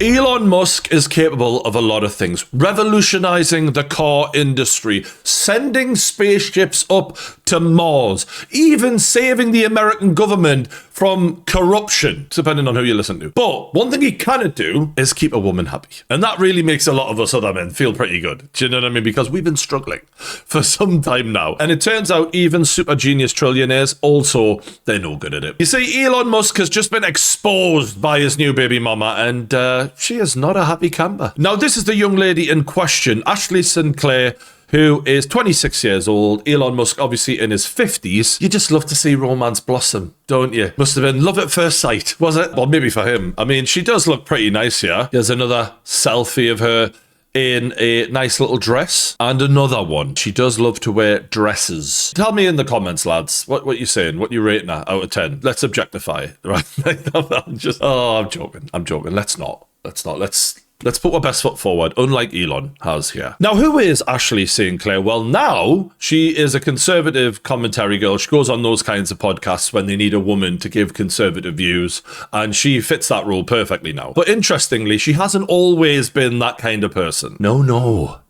Elon Musk is capable of a lot of things. Revolutionizing the car industry, sending spaceships up to Mars, even saving the American government from corruption, depending on who you listen to. But one thing he cannot do is keep a woman happy. And that really makes a lot of us other men feel pretty good. Do you know what I mean? Because we've been struggling for some time now. And it turns out even super genius trillionaires also, they're no good at it. You see, Elon Musk has just been exposed by his new baby mama, and she is not a happy camper. Now, this is the young lady in question, Ashley Sinclair, who is 26 years old. Elon Musk, obviously in his 50s. You just love to see romance blossom, don't you? Must have been love at first sight, was it? Well, maybe for him. I mean, she does look pretty nice here. There's another selfie of her in a nice little dress, and another one. She does love to wear dresses. Tell me in the comments, lads, what you saying? What you rating her out of 10? Let's objectify it, right? I'm joking. Let's not. Let's put our best foot forward, unlike Elon has here. Now, who is Ashley Sinclair? Well, now she is a conservative commentary girl. She goes on those kinds of podcasts when they need a woman to give conservative views, and she fits that role perfectly now. But interestingly, she hasn't always been that kind of person. No.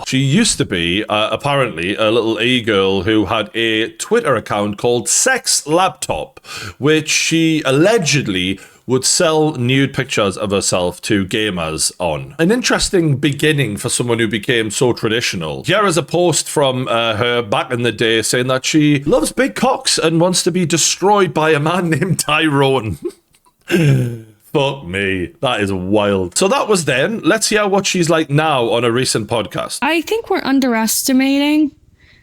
She used to be, apparently, a little e-girl who had a Twitter account called Sex Laptop, which she allegedly would sell nude pictures of herself to gamers on. An interesting beginning for someone who became so traditional. Here is a post from her back in the day saying that she loves big cocks and wants to be destroyed by a man named Tyrone. Fuck me. That is wild. So that was then. Let's hear what she's like now on a recent podcast. I think we're underestimating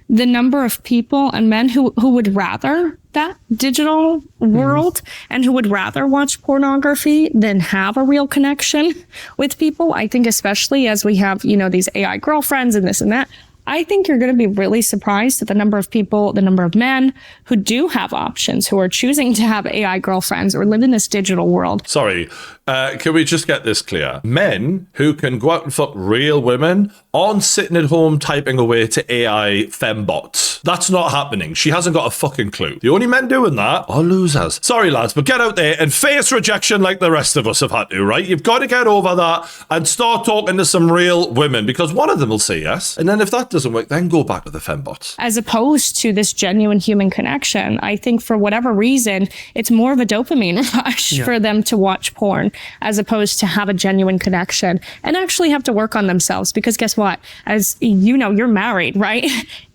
the number of people and men who would rather that digital world and who would rather watch pornography than have a real connection with people. I think especially as we have, these AI girlfriends and this and that, I think you're going to be really surprised at the number of people, the number of men who do have options, who are choosing to have AI girlfriends or live in this digital world. Sorry, can we just get this clear? Men who can go out and fuck real women aren't sitting at home typing away to AI fembots. That's not happening. She hasn't got a fucking clue. The only men doing that are losers. Sorry, lads, but get out there and face rejection like the rest of us have had to, right? You've got to get over that and start talking to some real women, because one of them will say yes. And then if that doesn't work, then go back to the fembots. As opposed to this genuine human connection, I think for whatever reason, it's more of a dopamine rush for them to watch porn as opposed to have a genuine connection and actually have to work on themselves. Because guess what? As you know, you're married, right?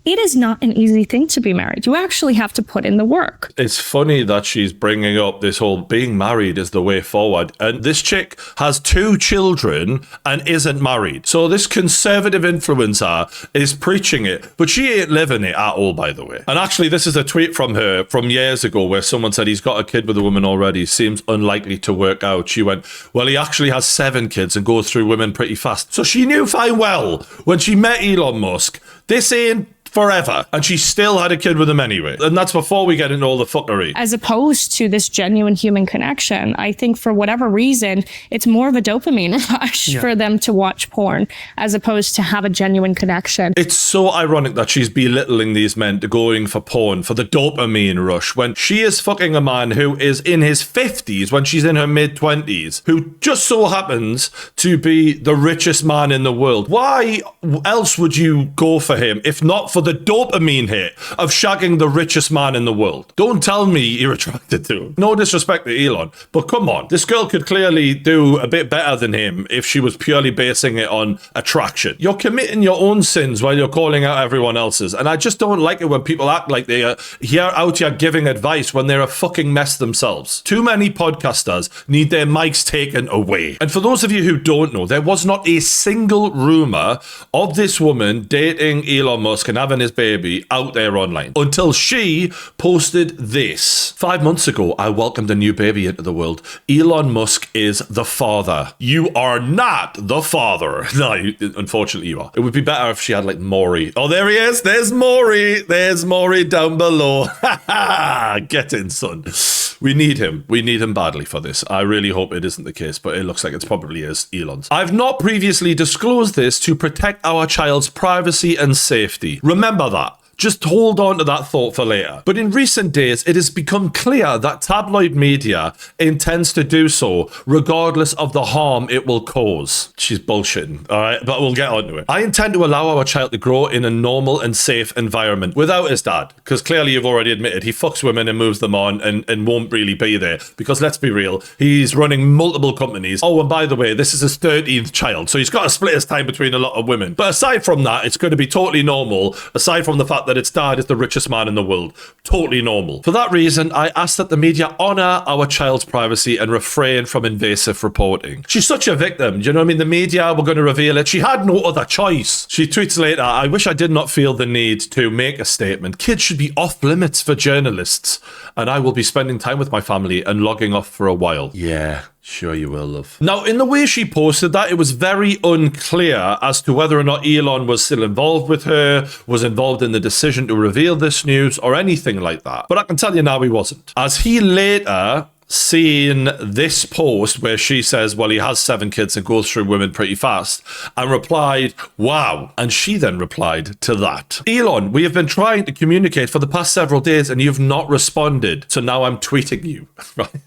It is not an easy thing to be married. You actually have to put in the work. It's funny that she's bringing up this whole being married is the way forward. And this chick has 2 children and isn't married. So this conservative influencer is preaching it, but she ain't living it at all, by the way. And actually, this is a tweet from her from years ago where someone said he's got a kid with a woman already. Seems unlikely to work out. She went, well, he actually has 7 kids and goes through women pretty fast. So she knew fine well when she met Elon Musk, this ain't forever. And she still had a kid with him anyway. And that's before we get into all the fuckery. As opposed to this genuine human connection, I think for whatever reason, it's more of a dopamine rush for them to watch porn as opposed to have a genuine connection. It's so ironic that she's belittling these men to going for porn, for the dopamine rush, when she is fucking a man who is in his 50s, when she's in her mid-20s, who just so happens to be the richest man in the world. Why else would you go for him if not for the dopamine hit of shagging the richest man in the world? Don't tell me you're attracted to him. No disrespect to Elon, but come on. This girl could clearly do a bit better than him if she was purely basing it on attraction. You're committing your own sins while you're calling out everyone else's. And I just don't like it when people act like they are out here giving advice when they're a fucking mess themselves. Too many podcasters need their mics taken away. And for those of you who don't know, there was not a single rumor of this woman dating Elon Musk and having his baby out there online until she posted this. 5 months ago, I welcomed a new baby into the world. Elon Musk is the father. You are not the father. No, unfortunately you are. It would be better if she had like Maury. Oh, there he is. There's Maury. There's Maury down below. Get in, son. We need him. We need him badly for this. I really hope it isn't the case, but it looks like it probably is Elon's. I've not previously disclosed this to protect our child's privacy and safety. Remember that. Just hold on to that thought for later. But in recent days, it has become clear that tabloid media intends to do so regardless of the harm it will cause. She's bullshitting, all right? But we'll get on to it. I intend to allow our child to grow in a normal and safe environment without his dad, because clearly you've already admitted he fucks women and moves them on and won't really be there. Because let's be real, he's running multiple companies. Oh, and by the way, this is his 13th child, so he's got to split his time between a lot of women. But aside from that, it's going to be totally normal, aside from the fact that its dad is the richest man in the world. Totally normal. For that reason, I ask that the media honour our child's privacy and refrain from invasive reporting. She's such a victim, do you know what I mean? The media were going to reveal it. She had no other choice. She tweets later, I wish I did not feel the need to make a statement. Kids should be off limits for journalists, and I will be spending time with my family and logging off for a while. Yeah. Sure you will, love. Now, in the way she posted that, it was very unclear as to whether or not Elon was still involved with her, was involved in the decision to reveal this news, or anything like that. But I can tell you now he wasn't. As he later seen this post where she says, well, he has 7 kids and goes through women pretty fast, and replied, wow. And she then replied to that. Elon, we have been trying to communicate for the past several days and you've not responded. So now I'm tweeting you, right?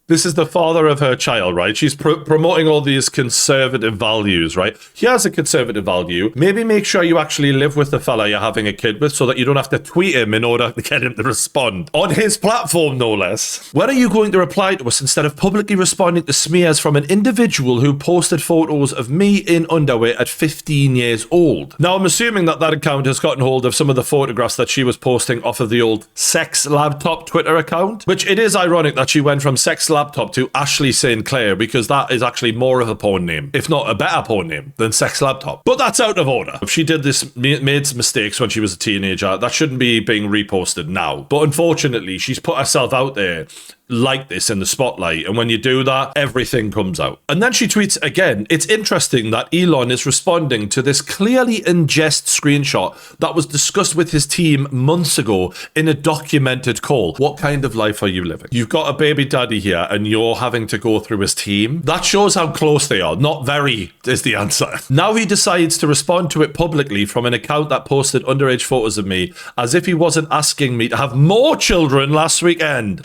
This is the father of her child, right? She's promoting all these conservative values, right? He has a conservative value. Maybe make sure you actually live with the fella you're having a kid with so that you don't have to tweet him in order to get him to respond. On his platform, no less. When are you going to reply to us instead of publicly responding to smears from an individual who posted photos of me in underwear at 15 years old? Now, I'm assuming that that account has gotten hold of some of the photographs that she was posting off of the old Sex Laptop Twitter account, which it is ironic that she went from Sex Laptop to Ashley Sinclair, because that is actually more of a porn name, if not a better porn name than Sex Laptop. But that's out of order. If she did this, made some mistakes when she was a teenager, that shouldn't be being reposted now. But unfortunately, she's put herself out there like this in the spotlight, and when you do that, everything comes out. And then she tweets again, it's interesting that Elon is responding to this clearly in jest screenshot that was discussed with his team months ago in a documented call. What kind of life are you living? You've got a baby daddy here and you're having to go through his team. That shows how close they are. Not very is the answer. Now he decides to respond to it publicly from an account that posted underage photos of me, as if he wasn't asking me to have more children last weekend.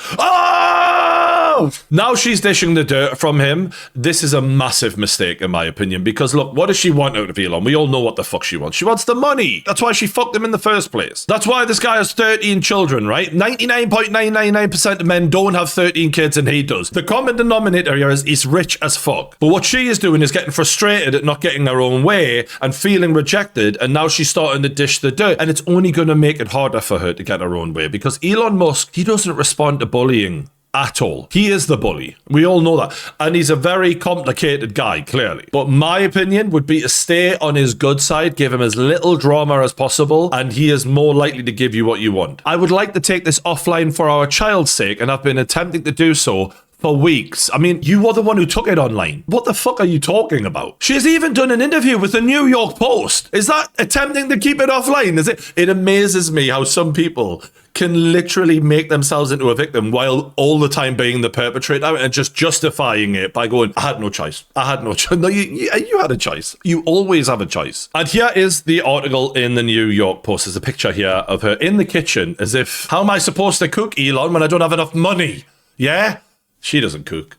Now she's dishing the dirt from him. This is a massive mistake, in my opinion, because look, what does she want out of Elon? We all know what the fuck she wants. She wants the money. That's why she fucked him in the first place. That's why this guy has 13 children, right? 99.999% of men don't have 13 kids, and he does. The common denominator here is he's rich as fuck. But what she is doing is getting frustrated at not getting her own way and feeling rejected, and now she's starting to dish the dirt. And it's only going to make it harder for her to get her own way, because Elon Musk, he doesn't respond to bullying at all. He is the bully. We all know that. And he's a very complicated guy, clearly. But my opinion would be to stay on his good side, give him as little drama as possible, and he is more likely to give you what you want. I would like to take this offline for our child's sake, and I've been attempting to do so for weeks. I mean, you were the one who took it online. What the fuck are you talking about? She's even done an interview with the New York Post. Is that attempting to keep it offline? Is it? It amazes me how some people can literally make themselves into a victim while all the time being the perpetrator and just justifying it by going, I had no choice. I had no choice. No, you had a choice. You always have a choice. And here is the article in the New York Post. There's a picture here of her in the kitchen as if, how am I supposed to cook, Elon, when I don't have enough money? Yeah? She doesn't cook.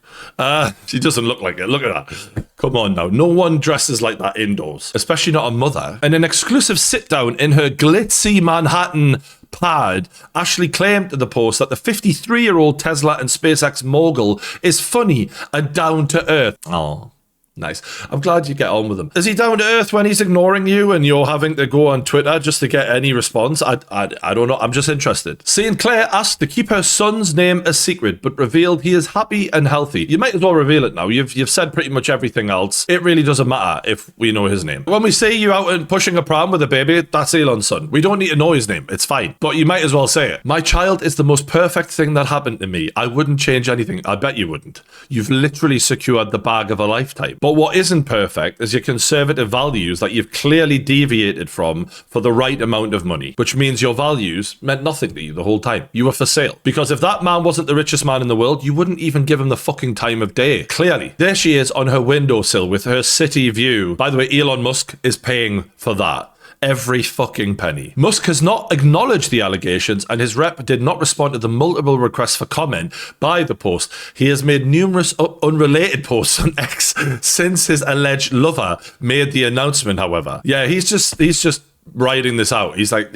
She doesn't look like it. Look at that. Come on now. No one dresses like that indoors, especially not a mother. In an exclusive sit-down in her glitzy Manhattan pad, Ashley claimed to the Post that the 53-year-old Tesla and SpaceX mogul is funny and down to earth. Oh, nice. I'm glad you get on with him. Is he down to earth when he's ignoring you and you're having to go on Twitter just to get any response? I don't know. I'm just interested. Sinclair asked to keep her son's name a secret, but revealed he is happy and healthy. You might as well reveal it now. You've said pretty much everything else. It really doesn't matter if we know his name. When we see you out and pushing a pram with a baby, that's Elon's son. We don't need to know his name. It's fine. But you might as well say it. My child is the most perfect thing that happened to me. I wouldn't change anything. I bet you wouldn't. You've literally secured the bag of a lifetime. But what isn't perfect is your conservative values that you've clearly deviated from for the right amount of money, which means your values meant nothing to you the whole time. You were for sale. Because if that man wasn't the richest man in the world, you wouldn't even give him the fucking time of day. Clearly. There she is on her windowsill with her city view. By the way, Elon Musk is paying for that. every fucking penny. Musk has not acknowledged the allegations, and his rep did not respond to the multiple requests for comment by the Post. He has made numerous unrelated posts on X since his alleged lover made the announcement, however. Yeah, he's just writing this out. He's like,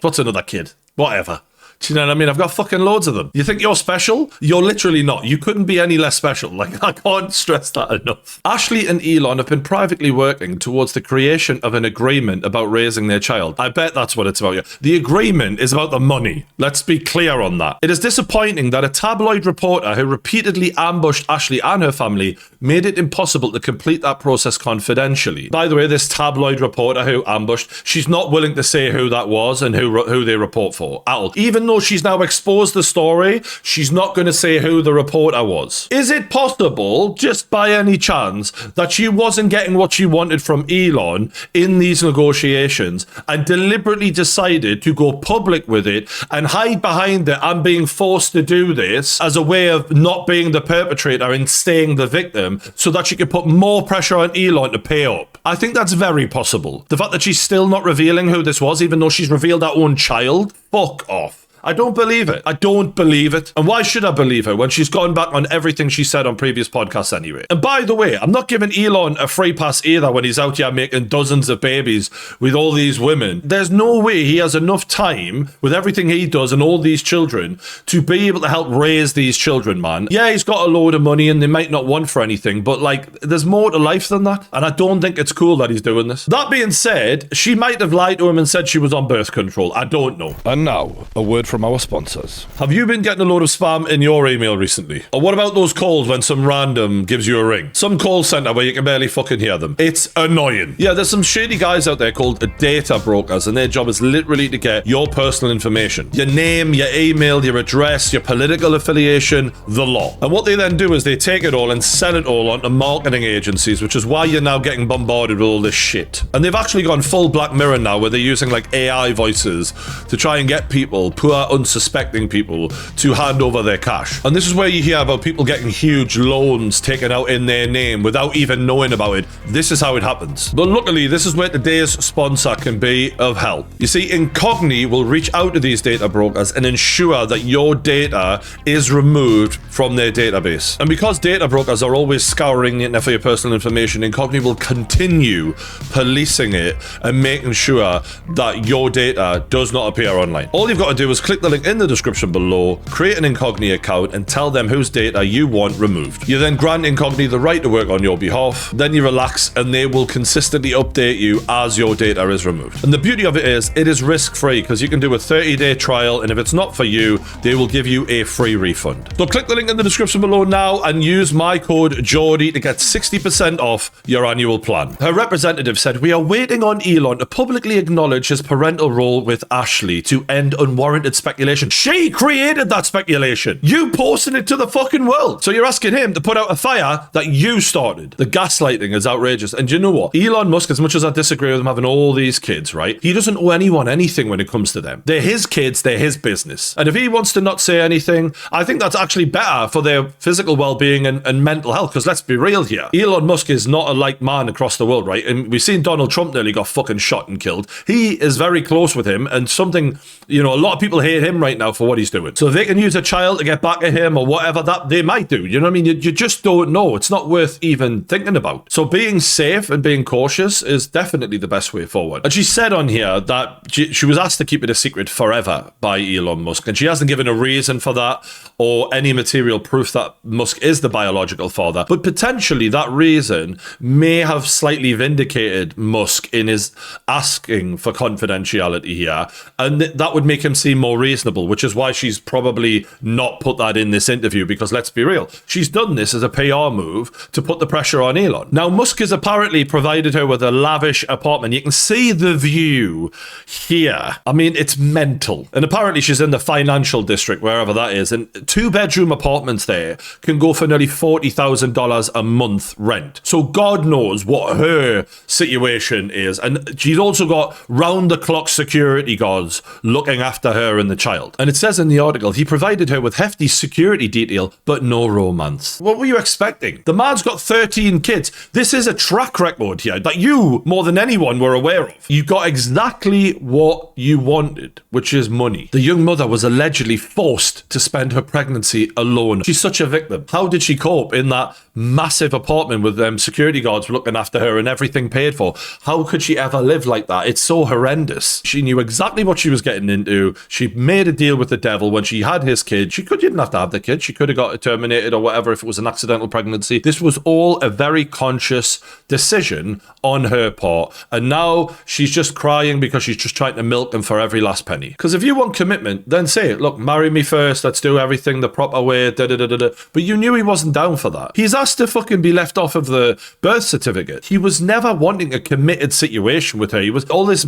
what's another kid? Whatever. Do you know what I mean? I've got fucking loads of them. You think you're special? You're literally not. You couldn't be any less special. Like, I can't stress that enough. Ashley and Elon have been privately working towards the creation of an agreement about raising their child. I bet that's what it's about. Yeah. The agreement is about the money. Let's be clear on that. It is disappointing that a tabloid reporter who repeatedly ambushed Ashley and her family made it impossible to complete that process confidentially. By the way, this tabloid reporter who ambushed, she's not willing to say who that was and who they report for at all. Even though she's now exposed the story, she's not going to say who the reporter was. Is it possible, just by any chance, that she wasn't getting what she wanted from Elon in these negotiations and deliberately decided to go public with it and hide behind it and being forced to do this as a way of not being the perpetrator and staying the victim so that she could put more pressure on Elon to pay up? I think that's very possible. The fact that she's still not revealing who this was, even though she's revealed her own child, fuck off. I don't believe it. I don't believe it. And why should I believe her when she's gone back on everything she said on previous podcasts anyway? And by the way, I'm not giving Elon a free pass either when he's out here making dozens of babies with all these women. There's no way he has enough time with everything he does and all these children to be able to help raise these children, man. Yeah, he's got a load of money and they might not want for anything, but like, there's more to life than that. And I don't think it's cool that he's doing this. That being said, she might have lied to him and said she was on birth control. I don't know. And now, a word from our sponsors. Have you been getting a load of spam in your email recently? Or what about those calls when some random gives you a ring? Some call center where you can barely fucking hear them. It's annoying. Yeah, there's some shady guys out there called data brokers, and their job is literally to get your personal information. Your name, your email, your address, your political affiliation, the lot. And what they then do is they take it all and sell it all onto marketing agencies, which is why you're now getting bombarded with all this shit. And they've actually gone full Black Mirror now, where they're using like AI voices to try and get people, poor unsuspecting people, to hand over their cash. And this is where you hear about people getting huge loans taken out in their name without even knowing about it. This is how it happens. But luckily, this is where today's sponsor can be of help. You see, Incogni will reach out to these data brokers and ensure that your data is removed from their database. And because data brokers are always scouring the internet for your personal information, Incogni will continue policing it and making sure that your data does not appear online. All you've got to do is click the link in the description below, create an Incogni account, and tell them whose data you want removed. You then grant Incogni the right to work on your behalf, then you relax, and they will consistently update you as your data is removed. And the beauty of it is risk-free, because you can do a 30-day trial, and if it's not for you, they will give you a free refund. So click the link in the description below now and use my code Geordie to get 60% off your annual plan. Her representative said, "We are waiting on Elon to publicly acknowledge his parental role with Ashley to end unwarranted speculation." She created that speculation. You posted it to the fucking world. So you're asking him to put out a fire that you started. The gaslighting is outrageous. And you know what? Elon Musk, as much as I disagree with him having all these kids, right? He doesn't owe anyone anything when it comes to them. They're his kids. They're his business. And if he wants to not say anything, I think that's actually better for their physical well-being and mental health. Because let's be real here. Elon Musk is not a like man across the world, right? And we've seen Donald Trump nearly got fucking shot and killed. He is very close with him, and something, you know, a lot of people hate him right now for what he's doing. So if they can use a child to get back at him or whatever, that they might do. You know what I mean? You just don't know. It's not worth even thinking about. So being safe and being cautious is definitely the best way forward. And she said on here that she was asked to keep it a secret forever by Elon Musk, and she hasn't given a reason for that or any material proof that Musk is the biological father. But potentially that reason may have slightly vindicated Musk in his asking for confidentiality here, and that would make him seem more reasonable, which is why she's probably not put that in this interview, because let's be real, she's done this as a PR move to put the pressure on Elon. Now, Musk has apparently provided her with a lavish apartment. You can see the view here. I mean, it's mental. And apparently she's in the financial district, wherever that is, and 2-bedroom apartments there can go for nearly $40,000 a month rent. So God knows what her situation is. And she's also got round-the-clock security guards looking after her and the child. And it says in the article, he provided her with hefty security detail, but no romance. What were you expecting? The man's got 13 kids. This is a track record here that you, more than anyone, were aware of. You got exactly what you wanted, which is money. The young mother was allegedly forced to spend her pregnancy alone. She's such a victim. How did she cope in that massive apartment with them security guards looking after her and everything paid for? How could she ever live like that? It's so horrendous. She knew exactly what she was getting into. She made a deal with the devil when she had his kid. She didn't have to have the kid. She could have got it terminated or whatever if it was an accidental pregnancy. This was all a very conscious decision on her part. And now she's just crying because she's just trying to milk him for every last penny. Because if you want commitment, then say it. Look, marry me first. Let's do everything the proper way. But you knew he wasn't down for that. He's asked to fucking be left off of the birth certificate. He was never wanting a committed situation with her. He was all this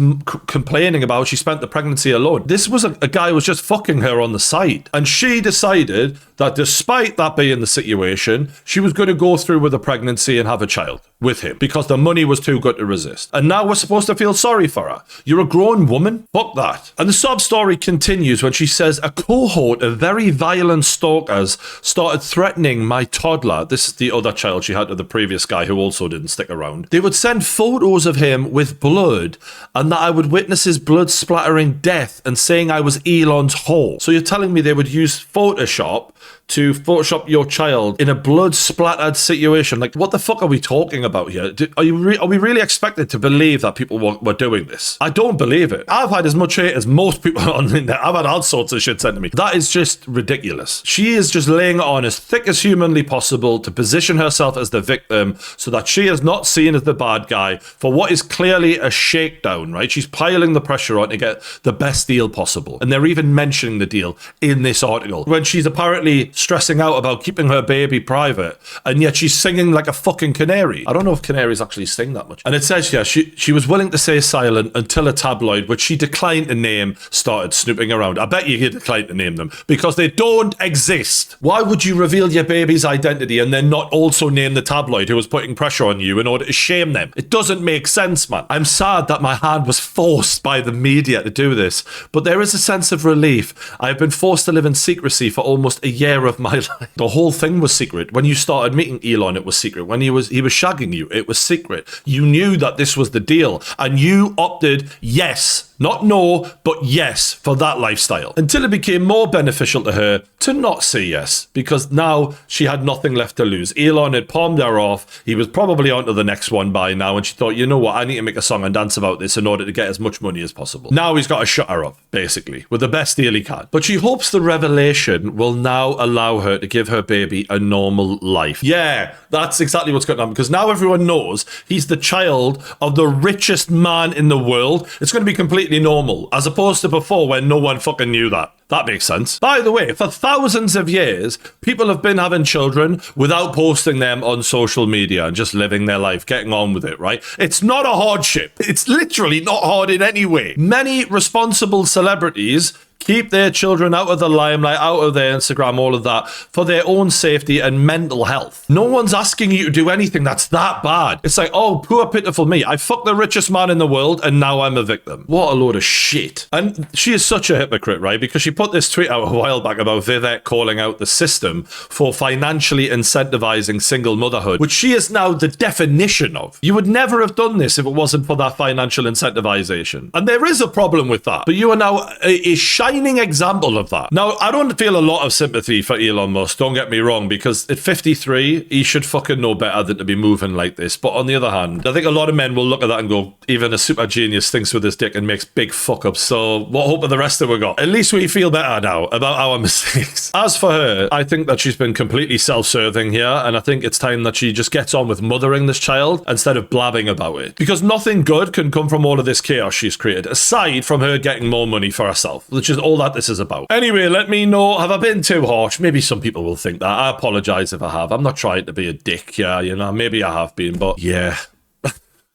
complaining about how she spent the pregnancy alone. This was a guy who was just fucking her on the side. And she decided that despite that being the situation, she was going to go through with the pregnancy and have a child with him because the money was too good to resist. And now we're supposed to feel sorry for her. You're a grown woman? Fuck that. And the sob story continues when she says, a cohort of very violent stalkers started threatening my toddler. This is the other child she had with the previous guy who also didn't stick around. They would send photos of him with blood and that I would witness his blood splattering death and saying I was Elon's whore. So you're telling me they would use Photoshop to Photoshop your child in a blood-splattered situation? Like, what the fuck are we talking about here? Are we really expected to believe that people were doing this? I don't believe it. I've had as much hate as most people on the internet. I've had all sorts of shit sent to me. That is just ridiculous. She is just laying it on as thick as humanly possible to position herself as the victim so that she is not seen as the bad guy for what is clearly a shakedown, right? She's piling the pressure on to get the best deal possible. And they're even mentioning the deal in this article when she's apparently stressing out about keeping her baby private, and yet she's singing like a fucking canary. I don't know if canaries actually sing that much. And it says here, she was willing to stay silent until a tabloid, which she declined to name, started snooping around. I bet you declined to name them because they don't exist. Why would you reveal your baby's identity and then not also name the tabloid who was putting pressure on you in order to shame them? It doesn't make sense, man. I'm sad that my hand was forced by the media to do this, but there is a sense of relief. I've been forced to live in secrecy for almost a year of my life. The whole thing was secret. When you started meeting Elon, it was secret. When he was shagging you, it was secret. You knew that this was the deal, and you opted yes. Not no, but yes for that lifestyle. Until it became more beneficial to her to not say yes, because now she had nothing left to lose. Elon had palmed her off. He was probably on to the next one by now, and she thought, you know what, I need to make a song and dance about this in order to get as much money as possible. Now he's got to shut her up, basically, with the best deal he can. But she hopes the revelation will now allow her to give her baby a normal life. Yeah, that's exactly what's going on, because now everyone knows he's the child of the richest man in the world. It's going to be completely normal, as opposed to before when no one fucking knew that. That makes sense. By the way, for thousands of years, people have been having children without posting them on social media and just living their life, getting on with it, right? It's not a hardship. It's literally not hard in any way. Many responsible celebrities keep their children out of the limelight, out of their Instagram, all of that, for their own safety and mental health. No one's asking you to do anything that's that bad. It's like, oh, poor pitiful me. I fucked the richest man in the world and now I'm a victim. What a load of shit. And she is such a hypocrite, right? Because she put this tweet out a while back about Vivek calling out the system for financially incentivizing single motherhood, which she is now the definition of. You would never have done this if it wasn't for that financial incentivization. And there is a problem with that. But you are now a shining example of that. Now, I don't feel a lot of sympathy for Elon Musk, don't get me wrong, because at 53, he should fucking know better than to be moving like this. But on the other hand, I think a lot of men will look at that and go, even a super genius thinks with his dick and makes big fuck ups. So what hope of the rest of we got? At least we feel better now about our mistakes. As for her, I think that she's been completely self-serving here, and I think it's time that she just gets on with mothering this child instead of blabbing about it. Because nothing good can come from all of this chaos she's created, aside from her getting more money for herself, which is all that this is about. Anyway, let me know, have I been too harsh? Maybe some people will think that. I apologize if I have. I'm not trying to be a dick here, you know, maybe I have been, but yeah.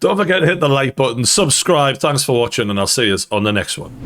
Don't forget to hit the like button, subscribe, thanks for watching, and I'll see you on the next one.